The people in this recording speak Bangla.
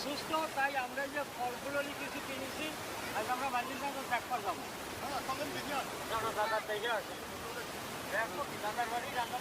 অসুস্থ, তাই আমরা যে ফলগুলো কিছু কিনেছি আজ আমরা মাঝির সঙ্গে ব্যাক যাবো। দাদার বাড়ি রান্না